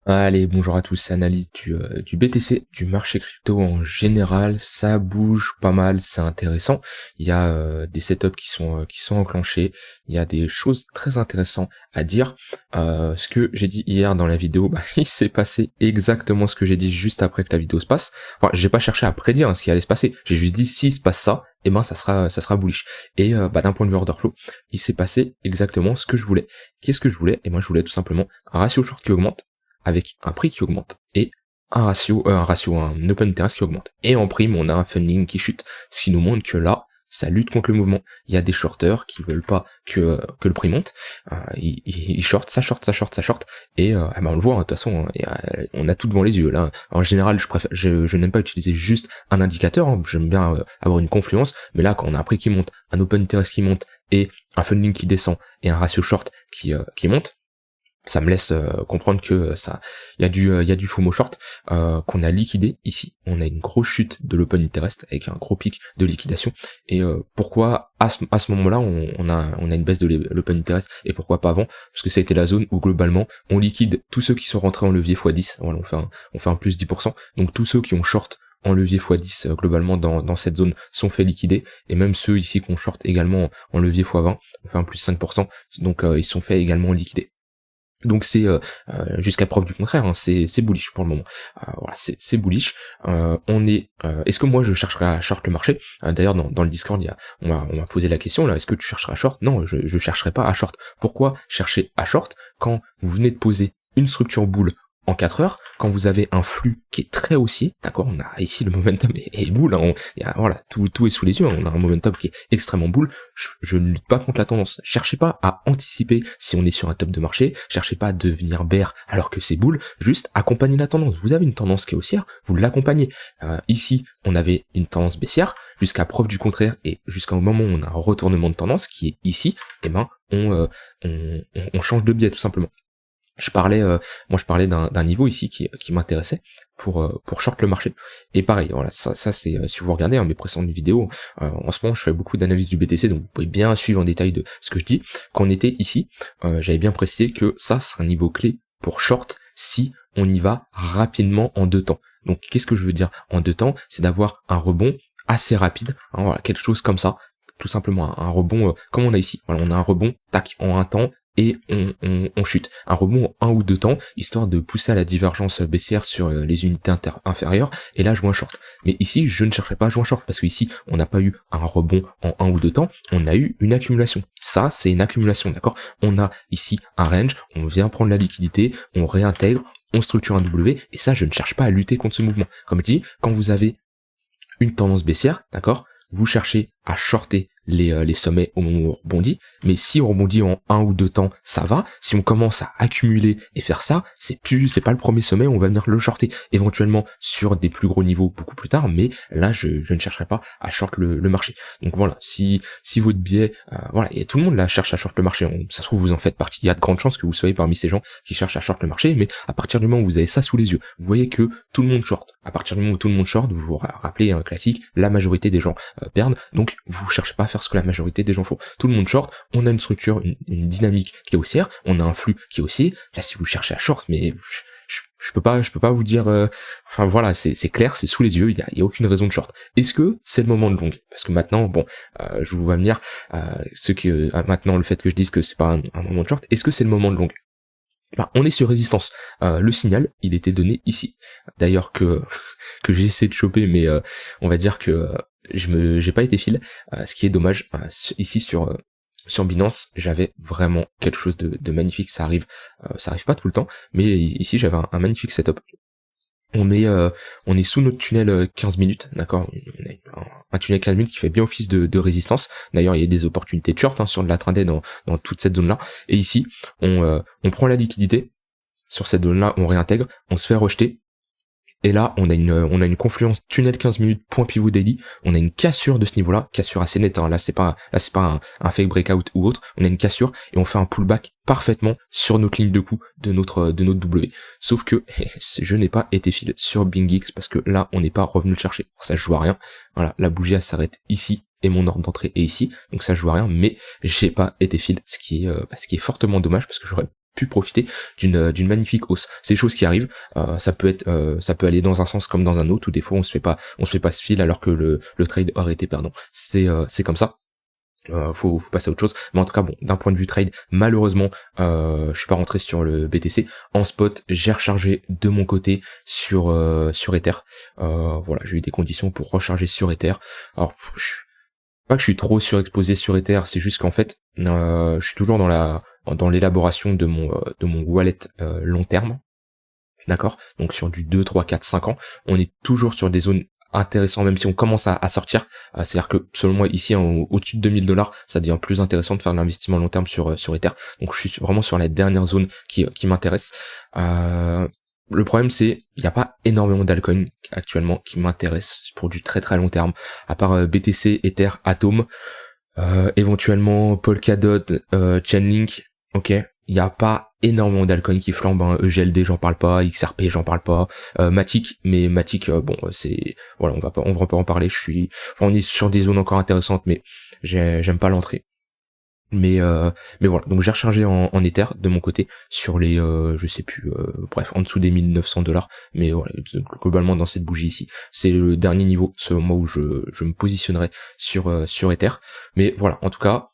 Allez, bonjour à tous, analyse du BTC, du marché crypto en général, ça bouge pas mal, c'est intéressant. Il y a des setups qui sont enclenchés, il y a des choses très intéressantes à dire. Ce que j'ai dit hier dans la vidéo, il s'est passé exactement ce que j'ai dit juste après que la vidéo se passe. Enfin, j'ai pas cherché à prédire ce qui allait se passer, j'ai juste dit s'il se passe ça, ça sera bullish. Et d'un point de vue order flow, il s'est passé exactement ce que je voulais. Qu'est-ce que je voulais? Et moi je voulais tout simplement un ratio short qui augmente, avec un prix qui augmente, et un open interest qui augmente. Et en prime, on a un funding qui chute, ce qui nous montre que là, ça lutte contre le mouvement. Il y a des shorters qui veulent pas que le prix monte, ils shortent, ça short, et on le voit, de toute façon, on a tout devant les yeux, là. En général, je n'aime pas utiliser juste un indicateur, hein, j'aime bien avoir une confluence, mais là, quand on a un prix qui monte, un open interest qui monte, et un funding qui descend, et un ratio short qui monte, ça me laisse comprendre que il y a du FOMO short qu'on a liquidé ici. On a une grosse chute de l'open interest avec un gros pic de liquidation. Et pourquoi à ce moment-là on a une baisse de l'open interest, et pourquoi pas avant? Parce que ça a été la zone où globalement on liquide tous ceux qui sont rentrés en levier x10. Voilà, on fait un plus 10%. Donc tous ceux qui ont short en levier x10 globalement dans cette zone sont fait liquider, et même ceux ici qui ont short également en levier x20, on fait un plus 5%. Donc ils sont fait également liquider. Donc c'est jusqu'à preuve du contraire, hein, c'est bullish pour le moment. Voilà, c'est bullish. Est-ce que moi je chercherai à short le marché? D'ailleurs dans le Discord, on m'a posé la question là, est-ce que tu chercheras à short? Non, je chercherai pas à short. Pourquoi chercher à short quand vous venez de poser une structure boule en 4 heures, quand vous avez un flux qui est très haussier, d'accord, on a ici le momentum est boule, hein, voilà, tout est sous les yeux, hein, on a un momentum qui est extrêmement boule. Je ne lutte pas contre la tendance. Cherchez pas à anticiper si on est sur un top de marché, cherchez pas à devenir bear alors que c'est boule, juste accompagnez la tendance. Vous avez une tendance qui est haussière, vous l'accompagnez. Ici, on avait une tendance baissière, jusqu'à preuve du contraire, et jusqu'au moment où on a un retournement de tendance qui est ici, et on change de biais tout simplement. Je parlais d'un niveau ici qui m'intéressait pour short le marché. Et pareil, voilà, ça c'est, si vous regardez mes précédentes vidéos, en ce moment je fais beaucoup d'analyse du BTC, donc vous pouvez bien suivre en détail de ce que je dis. Quand on était ici, j'avais bien précisé que ça sera un niveau clé pour short si on y va rapidement en 2 temps. Donc qu'est-ce que je veux dire en 2 temps? C'est d'avoir un rebond assez rapide, hein, voilà, quelque chose comme ça, tout simplement un rebond comme on a ici. Voilà, on a un rebond, tac, en 1 temps, et on chute. Un rebond en 1 ou 2 temps, histoire de pousser à la divergence baissière sur les unités inférieures, et là je joue un short. Mais ici, je ne chercherai pas à jouer un short, parce que ici, on n'a pas eu un rebond en 1 ou 2 temps, on a eu une accumulation. Ça, c'est une accumulation, d'accord? On a ici un range, on vient prendre la liquidité, on réintègre, on structure un W, et ça, je ne cherche pas à lutter contre ce mouvement. Comme je dis, quand vous avez une tendance baissière, d'accord, vous cherchez à shorter les sommets au moment où on rebondit, mais si on rebondit en 1 ou 2 temps, ça va. Si on commence à accumuler et faire ça, c'est pas le premier sommet, on va venir le shorter, éventuellement sur des plus gros niveaux beaucoup plus tard, mais là je ne chercherai pas à short le marché. Donc voilà, si votre biais, voilà, et tout le monde là cherche à short le marché, ça se trouve vous en faites partie, il y a de grandes chances que vous soyez parmi ces gens qui cherchent à short le marché, mais à partir du moment où vous avez ça sous les yeux, vous voyez que tout le monde short. À partir du moment où tout le monde short, vous vous rappelez un classique, la majorité des gens perdent, donc vous cherchez pas à faire ce que la majorité des gens font. Tout le monde short, on a une structure, une dynamique qui est haussière, on a un flux qui est haussier. Là, si vous cherchez à short, mais je peux pas vous dire, enfin voilà, c'est clair, c'est sous les yeux, il y a aucune raison de short. Est-ce que c'est le moment de long? Parce que maintenant, bon, je vous vois venir, maintenant le fait que je dise que c'est pas un moment de short, est-ce que c'est le moment de long? On est sur résistance. Le signal, il était donné ici. D'ailleurs que j'ai essayé de choper, mais on va dire que j'ai pas été fil. Ce qui est dommage. Ici sur Binance, j'avais vraiment quelque chose de magnifique. Ça arrive pas tout le temps, mais ici j'avais un magnifique setup. On est sous notre tunnel 15 minutes, d'accord? On a un tunnel 15 minutes qui fait bien office de résistance. D'ailleurs, il y a des opportunités de short sur de l'intraday dans toute cette zone-là. Et ici, on prend la liquidité sur cette zone-là, on réintègre, on se fait rejeter. Et là, on a une confluence tunnel 15 minutes, point pivot daily. On a une cassure de ce niveau-là, cassure assez nette, hein. Là, c'est pas un fake breakout ou autre. On a une cassure et on fait un pullback parfaitement sur notre ligne de coup de notre W. Sauf que je n'ai pas été fil sur BingX parce que là, on n'est pas revenu le chercher. Ça, je joue à rien. Voilà, la bougie elle s'arrête ici et mon ordre d'entrée est ici. Donc ça, je joue à rien, mais j'ai pas été fil, ce qui est fortement dommage parce que j'aurais pu profiter d'une magnifique hausse. C'est des choses qui arrivent, ça peut aller dans un sens comme dans un autre, ou des fois on se fait pas ce fil alors que le trade aurait été perdant. C'est comme ça. Faut passer à autre chose, mais en tout cas bon, d'un point de vue trade, malheureusement je suis pas rentré sur le BTC. En spot, j'ai rechargé de mon côté sur Ether. Voilà, j'ai eu des conditions pour recharger sur Ether. Alors pas que je suis trop surexposé sur Ether, c'est juste qu'en fait je suis toujours dans l'élaboration de mon wallet long terme. D'accord, donc sur du 2, 3, 4, 5 ans, on est toujours sur des zones intéressant, même si on commence à sortir. C'est-à-dire que selon moi ici au-dessus de $2000, ça devient plus intéressant de faire de l'investissement long terme sur Ether. Donc je suis vraiment sur la dernière zone qui m'intéresse. Le problème c'est il n'y a pas énormément d'altcoins actuellement qui m'intéressent pour du très très long terme, à part BTC, Ether, Atom, éventuellement Polkadot, Chainlink. Ok, il n'y a pas énormément d'altcoins qui flambent, hein. EGLD j'en parle pas, XRP j'en parle pas, Matic, mais Matic bon c'est voilà, on va pas en parler, on est sur des zones encore intéressantes, mais j'aime pas l'entrée. Mais voilà, donc j'ai rechargé en Ether de mon côté sur les je sais plus, bref, en dessous des $1900, mais voilà, globalement dans cette bougie ici, c'est le dernier niveau selon moi où je me positionnerai sur Ether. Mais voilà, en tout cas,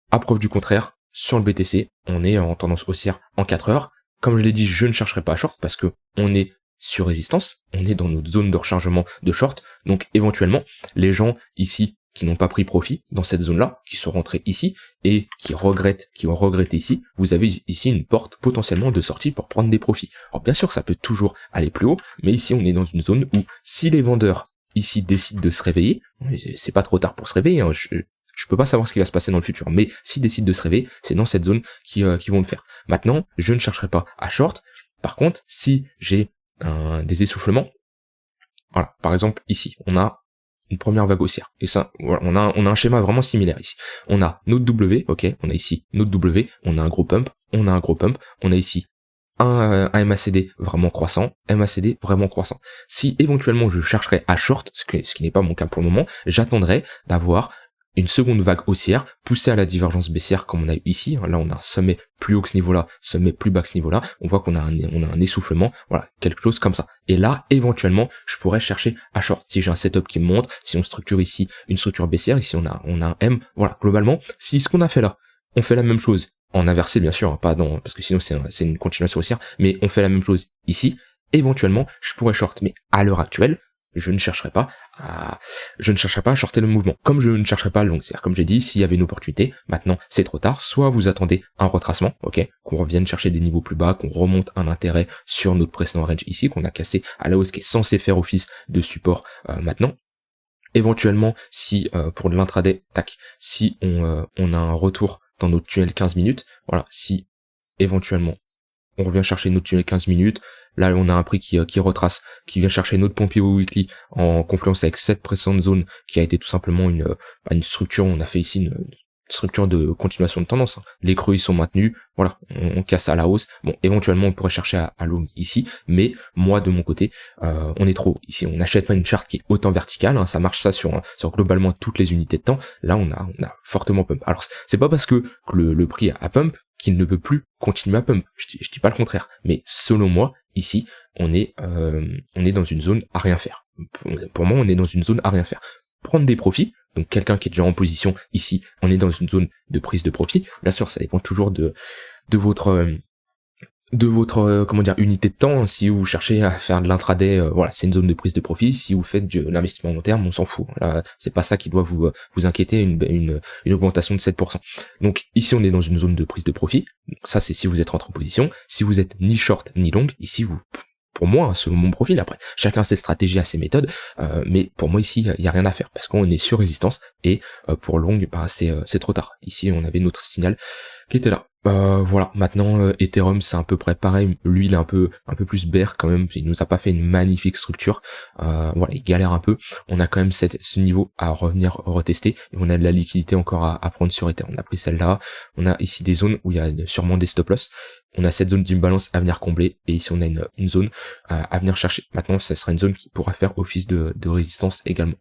à preuve du contraire, sur le BTC, on est en tendance haussière en 4 heures. Comme je l'ai dit, je ne chercherai pas à short parce que on est sur résistance, on est dans notre zone de rechargement de short, donc éventuellement, les gens ici qui n'ont pas pris profit dans cette zone-là, qui sont rentrés ici, et qui ont regretté ici, vous avez ici une porte potentiellement de sortie pour prendre des profits. Alors bien sûr, ça peut toujours aller plus haut, mais ici on est dans une zone où si les vendeurs ici décident de se réveiller, c'est pas trop tard pour se réveiller, hein, je peux pas savoir ce qui va se passer dans le futur, mais s'ils décident de se réveiller, c'est dans cette zone qui vont le faire. Maintenant, je ne chercherai pas à short. Par contre, si j'ai des essoufflements, voilà, par exemple ici, on a une première vague haussière. Et ça, voilà, on a un schéma vraiment similaire ici. On a notre W, ok, on a ici notre W, on a un gros pump, on a ici un MACD vraiment croissant, MACD vraiment croissant. Si éventuellement je chercherais à short, ce qui n'est pas mon cas pour le moment, j'attendrai d'avoir une seconde vague haussière, poussée à la divergence baissière comme on a eu ici. Là, on a un sommet plus haut que ce niveau-là, sommet plus bas que ce niveau-là. On voit qu'on a un essoufflement, voilà, quelque chose comme ça. Et là, éventuellement, je pourrais chercher à short. Si j'ai un setup qui me montre, si on structure ici une structure baissière, ici on a un M, voilà, globalement, si ce qu'on a fait là, on fait la même chose, en inversé bien sûr, hein, pas dans, parce que sinon c'est une continuation haussière, mais on fait la même chose ici, éventuellement, je pourrais short. Mais à l'heure actuelle, je ne chercherai pas à shorter le mouvement, comme je ne chercherai pas le long. C'est-à-dire, comme j'ai dit, s'il y avait une opportunité, maintenant c'est trop tard, soit vous attendez un retracement, ok, qu'on revienne chercher des niveaux plus bas, qu'on remonte un intérêt sur notre précédent range ici, qu'on a cassé à la hausse, qui est censé faire office de support maintenant. Éventuellement, si pour de l'intraday, si on a un retour dans notre tunnel 15 minutes, voilà, si éventuellement on revient chercher notre tunnel 15 minutes, là on a un prix qui retrace, qui vient chercher notre Pompeo Weekly en confluence avec cette précédente zone qui a été tout simplement une structure, on a fait ici une structure de continuation de tendance, hein. Les creux ils sont maintenus, voilà, on casse à la hausse, bon éventuellement on pourrait chercher à long ici, mais moi de mon côté on est trop haut. Ici on n'achète pas une charte qui est autant verticale, hein, ça marche ça sur globalement toutes les unités de temps, là on a fortement pump. Alors c'est pas parce que le prix a pump qu'il ne peut plus continuer à pump, je dis pas le contraire, mais selon moi ici on est dans une zone à rien faire. Pour moi on est dans une zone à rien faire. Prendre des profits, donc quelqu'un qui est déjà en position ici, on est dans une zone de prise de profit. Bien sûr, ça dépend toujours de votre comment dire, unité de temps. Si vous cherchez à faire de l'intraday, voilà, c'est une zone de prise de profit. Si vous faites de l'investissement long terme, on s'en fout. Là, c'est pas ça qui doit vous inquiéter, une augmentation de 7%. Donc ici, on est dans une zone de prise de profit. Donc ça, c'est si vous êtes rentré en position. Si vous êtes ni short ni long, ici pour moi, selon mon profil, après, chacun ses stratégies, a ses méthodes, mais pour moi ici, il y a rien à faire, parce qu'on est sur résistance, et pour long, bah, c'est trop tard. Ici, on avait notre signal qui était là. Voilà, maintenant Ethereum c'est à peu près pareil, lui il est un peu plus bear quand même, il nous a pas fait une magnifique structure, voilà, il galère un peu, on a quand même ce niveau à revenir retester, et on a de la liquidité encore à prendre sur Ether. On a pris celle-là, on a ici des zones où il y a sûrement des stop loss, on a cette zone d'imbalance à venir combler, et ici on a une zone à venir chercher. Maintenant ça sera une zone qui pourra faire office de résistance également.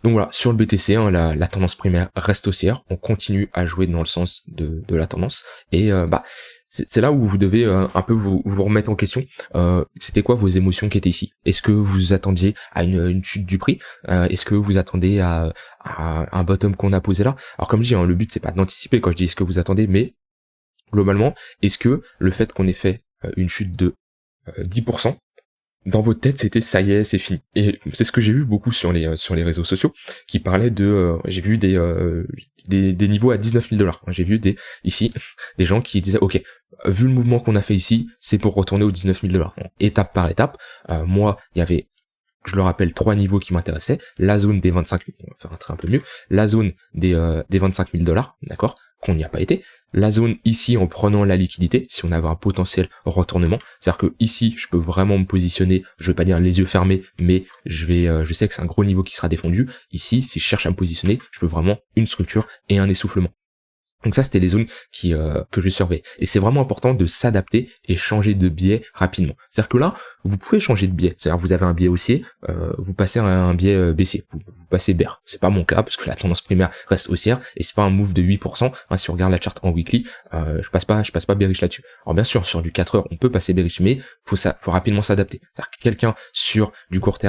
Donc voilà, sur le BTC, hein, la tendance primaire reste haussière, on continue à jouer dans le sens de la tendance, et bah c'est là où vous devez un peu vous remettre en question. C'était quoi vos émotions qui étaient ici? Est-ce que vous attendiez à une chute du prix? Est-ce que vous attendez à un bottom qu'on a posé là? Alors comme je dis, hein, le but c'est pas d'anticiper quand je dis ce que vous attendez, mais globalement, est-ce que le fait qu'on ait fait une chute de 10%, dans votre tête c'était ça y est, c'est fini? Et c'est ce que j'ai vu beaucoup sur les réseaux sociaux qui parlaient de j'ai vu des niveaux à 19 000 $. J'ai vu ici des gens qui disaient ok, vu le mouvement qu'on a fait ici, c'est pour retourner aux 19 000 $. Étape par étape, moi il y avait, je le rappelle, 3 niveaux qui m'intéressaient: la zone des 25 000, on va faire un trait un peu mieux, la zone des 25 000 $, d'accord, qu'on n'y a pas été, la zone ici en prenant la liquidité, si on avait un potentiel retournement, c'est-à-dire que ici je peux vraiment me positionner, je vais pas dire les yeux fermés, mais je sais que c'est un gros niveau qui sera défendu. Ici, si je cherche à me positionner, je veux vraiment une structure et un essoufflement. Donc ça, c'était les zones que je surveillais. Et c'est vraiment important de s'adapter et changer de biais rapidement. C'est-à-dire que là, vous pouvez changer de biais. C'est-à-dire que vous avez un biais haussier, vous passez à un biais baissier. Vous passez bear. C'est pas mon cas, parce que la tendance primaire reste haussière, et c'est pas un move de 8%. Hein, si on regarde la charte en weekly, je passe pas bearish là-dessus. Alors bien sûr, sur du 4 heures, on peut passer bearish, mais faut rapidement s'adapter. C'est-à-dire que quelqu'un sur du court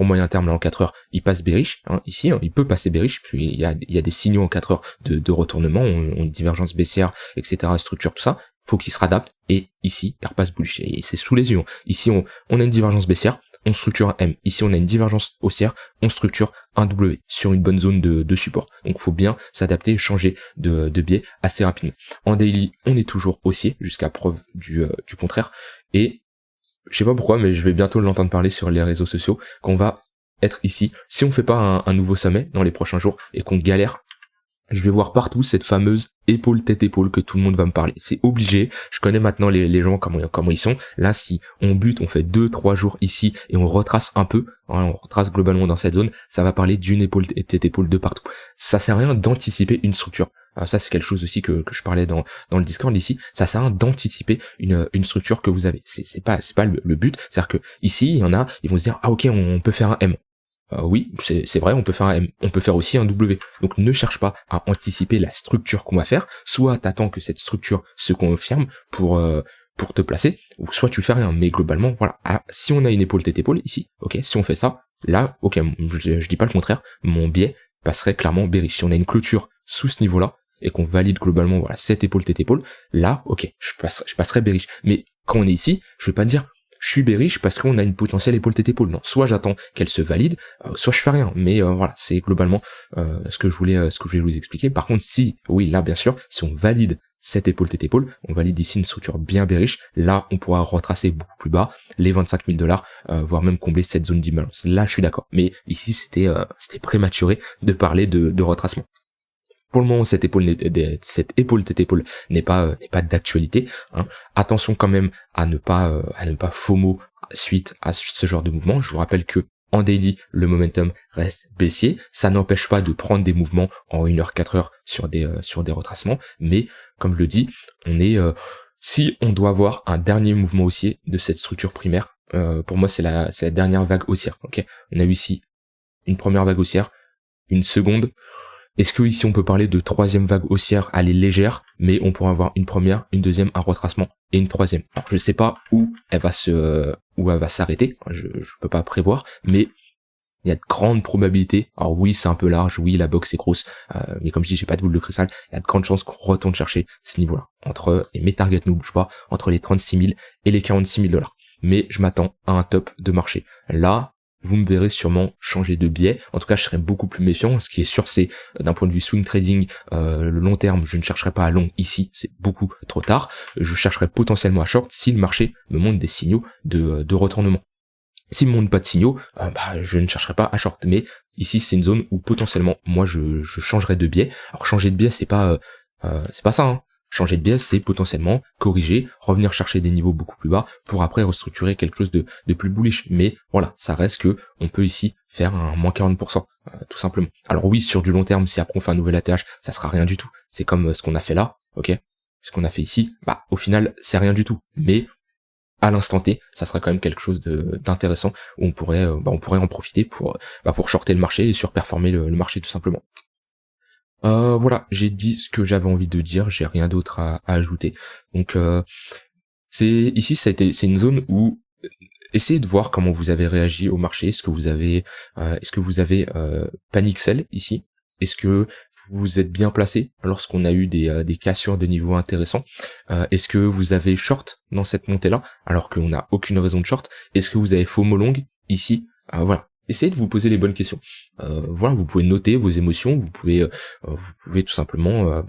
moyen terme, là en 4 heures, il passe bearish, hein, ici, hein, il peut passer bearish, puis il y a des signaux en 4 heures de retournement, on divergence baissière, etc., structure, tout ça, faut qu'il se réadapte, et ici, il repasse bullish, et c'est sous les yeux. Ici, on a une divergence baissière, on structure un M. Ici, on a une divergence haussière, on structure un W sur une bonne zone de support. Donc, faut bien s'adapter et changer de biais assez rapidement. En daily, on est toujours haussier, jusqu'à preuve du contraire, et je sais pas pourquoi, mais je vais bientôt l'entendre parler sur les réseaux sociaux, qu'on va être ici. Si on fait pas un nouveau sommet dans les prochains jours et qu'on galère, je vais voir partout cette fameuse épaule tête épaule que tout le monde va me parler. C'est obligé. Je connais maintenant les gens comment ils sont. Là, si on bute, on fait 2-3 jours ici et on retrace un peu, hein, on retrace globalement dans cette zone, ça va parler d'une épaule tête épaule de partout. Ça sert à rien d'anticiper une structure. Alors ça, c'est quelque chose aussi que je parlais dans le Discord ici. Ça sert à rien d'anticiper une structure que vous avez. C'est pas le but. C'est-à-dire que ici, il y en a, ils vont se dire ah ok, on peut faire un M. Oui, c'est vrai, on peut faire un M, on peut faire aussi un W. Donc ne cherche pas à anticiper la structure qu'on va faire, soit t'attends que cette structure se confirme pour te placer, ou soit tu fais rien. Mais globalement, voilà. Alors, si on a une épaule tête épaule ici, ok, si on fait ça, là, ok, je dis pas le contraire, mon biais passerait clairement bearish. Si on a une clôture sous ce niveau-là, et qu'on valide globalement, voilà, cette épaule tête épaule, là, ok, je passerai bearish. Mais quand on est ici, je vais pas dire je suis bearish parce qu'on a une potentielle épaule tête épaule. Non, soit j'attends qu'elle se valide, soit je fais rien. Mais voilà, c'est globalement ce que je voulais vous expliquer. Par contre, si, oui, là bien sûr, si on valide cette épaule tête épaule, on valide ici une structure bien bearish, là on pourra retracer beaucoup plus bas les 25 000 $, voire même combler cette zone d'imbalance. Là je suis d'accord. Mais ici c'était prématuré de parler de retracement. Pour le moment, cette épaule tête épaule n'est pas d'actualité. Hein. Attention quand même à ne pas FOMO suite à ce genre de mouvement. Je vous rappelle que en daily, le momentum reste baissier. Ça n'empêche pas de prendre des mouvements en 1 heure, 4 heures sur des retracements. Mais comme je le dis, si on doit avoir un dernier mouvement haussier de cette structure primaire, pour moi c'est la dernière vague haussière. Ok, on a eu ici une première vague haussière, une seconde. Est-ce que ici on peut parler de troisième vague haussière, elle est légère, mais on pourra avoir une première, une deuxième, un retracement et une troisième. Alors je sais pas où elle va s'arrêter, je peux pas prévoir, mais il y a de grandes probabilités. Alors oui, c'est un peu large, oui, la box est grosse, mais comme je dis, j'ai pas de boule de cristal, il y a de grandes chances qu'on retourne chercher ce niveau-là. Et mes targets ne bougent pas, entre les 36 000 et les 46 000 $. Mais je m'attends à un top de marché. Là, vous me verrez sûrement changer de biais. En tout cas, je serai beaucoup plus méfiant. Ce qui est sûr, c'est d'un point de vue swing trading, le long terme, je ne chercherai pas à long ici, c'est beaucoup trop tard. Je chercherai potentiellement à short si le marché me montre des signaux de retournement. S'il me montre pas de signaux, je ne chercherai pas à short. Mais ici, c'est une zone où potentiellement, moi, je changerai de biais. Alors changer de biais, c'est pas ça. Hein. Changer de biais, c'est potentiellement corriger, revenir chercher des niveaux beaucoup plus bas pour après restructurer quelque chose de plus bullish. Mais voilà, ça reste que on peut ici faire un moins 40%, tout simplement. Alors oui, sur du long terme, si après on fait un nouvel ATH, ça sera rien du tout. C'est comme ce qu'on a fait là, ok. Ce qu'on a fait ici, au final, c'est rien du tout. Mais à l'instant T, ça sera quand même quelque chose d'intéressant où on pourrait en profiter pour shorter le marché et surperformer le marché tout simplement. Voilà, j'ai dit ce que j'avais envie de dire, j'ai rien d'autre à ajouter. Donc c'est ici c'est une zone où essayez de voir comment vous avez réagi au marché. Est-ce que vous avez panic sell ici? Est-ce que vous êtes bien placé lorsqu'on a eu des cassures de niveau intéressants? Est-ce que vous avez short dans cette montée-là alors qu'on n'a aucune raison de short? Est-ce que vous avez FOMO long ici? Voilà. Essayez de vous poser les bonnes questions. Voilà, vous pouvez noter vos émotions, vous pouvez tout simplement,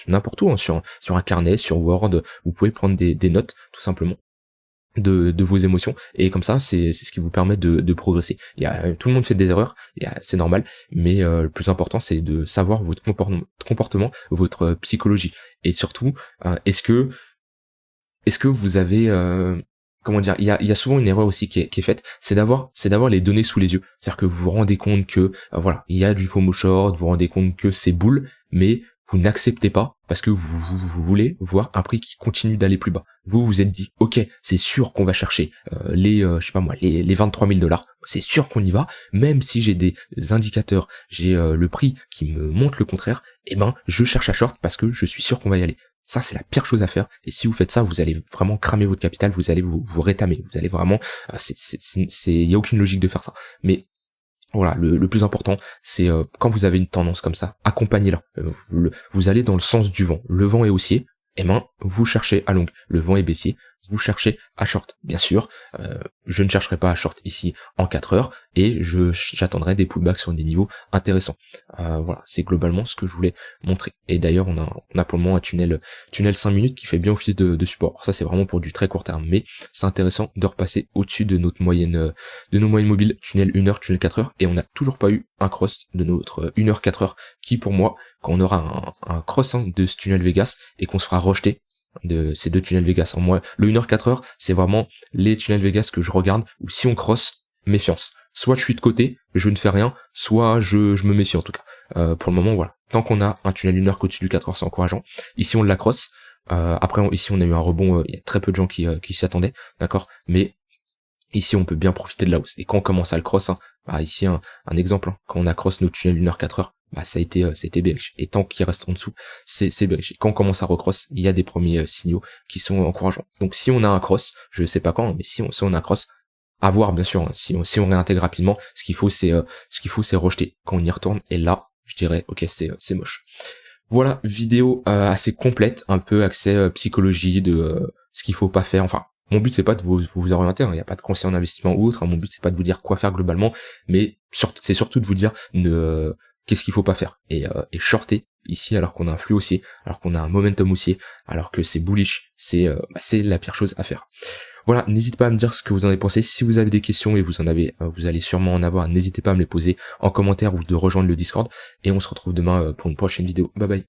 n'importe où, hein, sur un carnet, sur Word, vous pouvez prendre des notes, tout simplement de vos émotions, et comme ça c'est ce qui vous permet de progresser. Tout le monde fait des erreurs, c'est normal, mais le plus important c'est de savoir votre comportement, votre psychologie, et surtout est-ce que vous avez comment dire, il y a souvent une erreur aussi qui est faite, c'est d'avoir les données sous les yeux. C'est-à-dire que vous vous rendez compte que voilà, il y a du FOMO short, vous vous rendez compte que c'est boule, mais vous n'acceptez pas parce que vous voulez voir un prix qui continue d'aller plus bas. Vous vous êtes dit, ok, c'est sûr qu'on va chercher je sais pas moi, les 23 000 $. C'est sûr qu'on y va, même si j'ai des indicateurs, j'ai le prix qui me montre le contraire, eh ben je cherche à short parce que je suis sûr qu'on va y aller. Ça, c'est la pire chose à faire. Et si vous faites ça, vous allez vraiment cramer votre capital, vous allez vous rétamer. Vous allez vraiment, il y a aucune logique de faire ça. Mais voilà, le plus important, c'est quand vous avez une tendance comme ça, accompagnez-la. Vous allez dans le sens du vent. Le vent est haussier, et ben vous cherchez à long. Le vent est baissier, vous cherchez à short. Bien sûr, je ne chercherai pas à short ici en 4 heures, et j'attendrai des pullbacks sur des niveaux intéressants. Voilà, c'est globalement ce que je voulais montrer. Et d'ailleurs, on a pour le moment un tunnel 5 minutes qui fait bien office de support. Alors ça, c'est vraiment pour du très court terme, mais c'est intéressant de repasser au-dessus de notre moyenne, de nos moyennes mobiles, tunnel 1 heure, tunnel 4 heures, et on n'a toujours pas eu un cross de notre 1 heure 4 heures, qui pour moi, quand on aura un cross de ce tunnel Vegas, et qu'on se fera rejeter de ces deux tunnels Vegas. Moi, le 1 heure 4 heures, c'est vraiment les tunnels Vegas que je regarde, où si on cross, méfiance. Soit je suis de côté, je ne fais rien, soit je me méfie en tout cas. Pour le moment, voilà. Tant qu'on a un tunnel 1 heure au-dessus du 4 heures, c'est encourageant. Ici, on la cross. Après, ici, on a eu un rebond, il y a très peu de gens qui s'y attendaient, d'accord. Mais ici, on peut bien profiter de la hausse. Et quand on commence à le cross, ici, un exemple, quand on a cross nos tunnels 1 heure 4 heures, ça a été bearish. Et tant qu'il reste en dessous, c'est bearish. Et quand on commence à recross, il y a des premiers signaux qui sont encourageants. Donc si on a un cross, je sais pas quand, mais si on a un cross, à voir bien sûr, hein, si on réintègre rapidement, ce qu'il faut c'est rejeter quand on y retourne, et là, je dirais ok, c'est moche. Voilà, vidéo assez complète, un peu accès psychologie de ce qu'il faut pas faire. Enfin, mon but c'est pas de vous orienter, il n'y a pas de conseil en investissement ou autre, hein, mon but c'est pas de vous dire quoi faire globalement, mais c'est surtout de vous dire qu'est-ce qu'il faut pas faire. Et shorter ici alors qu'on a un flux haussier, alors qu'on a un momentum haussier, alors que c'est bullish, c'est la pire chose à faire. Voilà, n'hésitez pas à me dire ce que vous en avez pensé. Si vous avez des questions, et vous allez sûrement en avoir, n'hésitez pas à me les poser en commentaire ou de rejoindre le Discord. Et on se retrouve demain pour une prochaine vidéo. Bye bye.